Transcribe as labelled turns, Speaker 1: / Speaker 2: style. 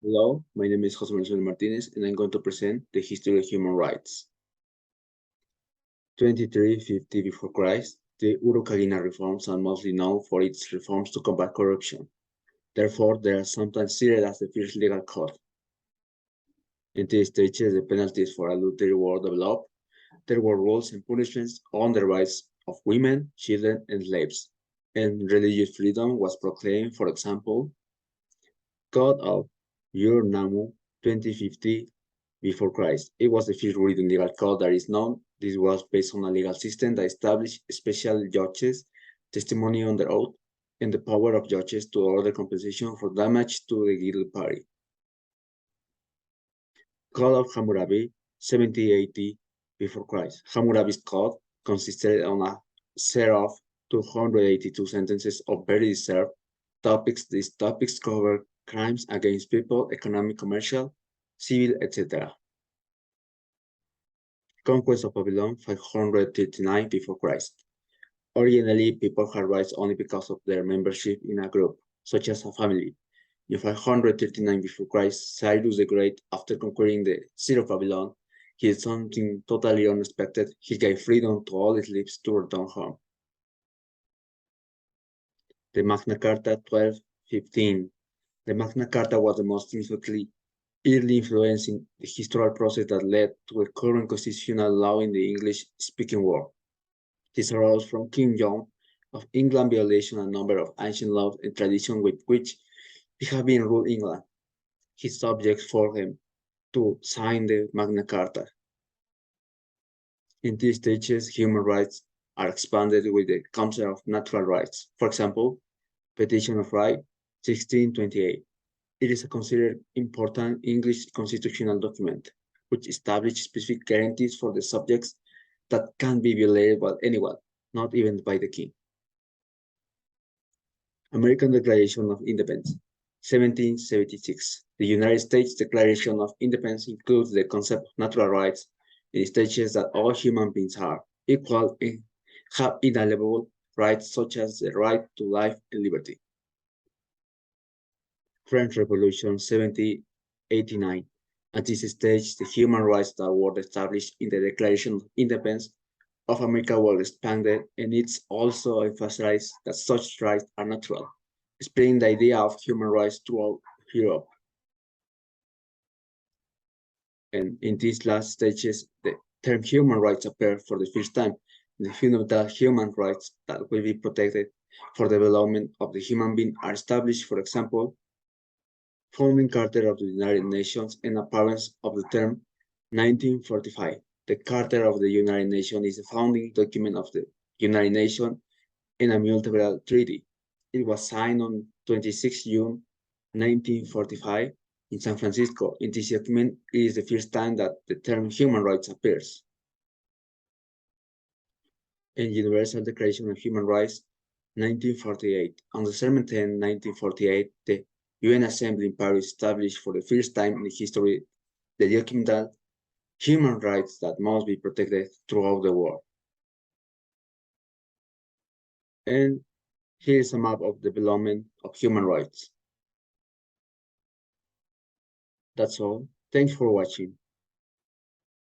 Speaker 1: Hello, my name is Jose Manuel Martinez, and I'm going to present the history of human rights. 2350 before Christ, the Urukagina reforms are mostly known for its reforms to combat corruption. Therefore, they are sometimes cited as the first legal code. In these stages, the penalties for adultery were developed. There were rules and punishments on the rights of women, children, and slaves. And religious freedom was proclaimed, for example, Code of Ur-Nammu 2050 before Christ. It was the first written legal code that is known. This was based on a legal system that established special judges, testimony under oath, and the power of judges to order compensation for damage to the guilty party. Code of Hammurabi 7080 before Christ. Hammurabi's code consisted of a set of 282 sentences of very deserved topics. These topics cover crimes against people, economic, commercial, civil, etc. Conquest of Babylon 539 before Christ. Originally, people had rights only because of their membership in a group, such as a family. In 539 before Christ, Cyrus the Great, after conquering the city of Babylon, he did something totally unexpected. He gave freedom to all his slaves to return home. The Magna Carta 1215. The Magna Carta was the most significantly early influence in the historical process that led to the current constitutional law in the English-speaking world. This arose from King John of England violation a number of ancient laws and traditions with which he had been ruled England. His subjects forced him to sign the Magna Carta. In these stages, human rights are expanded with the concept of natural rights. For example, Petition of Right 1628. It is a considered important English constitutional document, which establishes specific guarantees for the subjects that can be violated by anyone, not even by the king. American Declaration of Independence, 1776. The United States Declaration of Independence includes the concept of natural rights. It states that all human beings are equal and have inalienable rights such as the right to life and liberty. French Revolution 1789. At this stage, the human rights that were established in the Declaration of Independence of America were expanded, and it's also emphasized that such rights are natural, spreading the idea of human rights throughout Europe. And in these last stages, the term human rights appeared for the first time. The fundamental human rights that will be protected for the development of the human being are established, for example, Founding Charter of the United Nations and appearance of the term 1945. The Charter of the United Nations is the founding document of the United Nations and a multilateral treaty. It was signed on 26 June 1945 in San Francisco. In this document, it is the first time that the term human rights appears. In Universal Declaration of Human Rights, 1948. On December 10, 1948, the UN Assembly in Paris established for the first time in history the document that human rights that must be protected throughout the world. And here is a map of the development of human rights. That's all. Thanks for watching.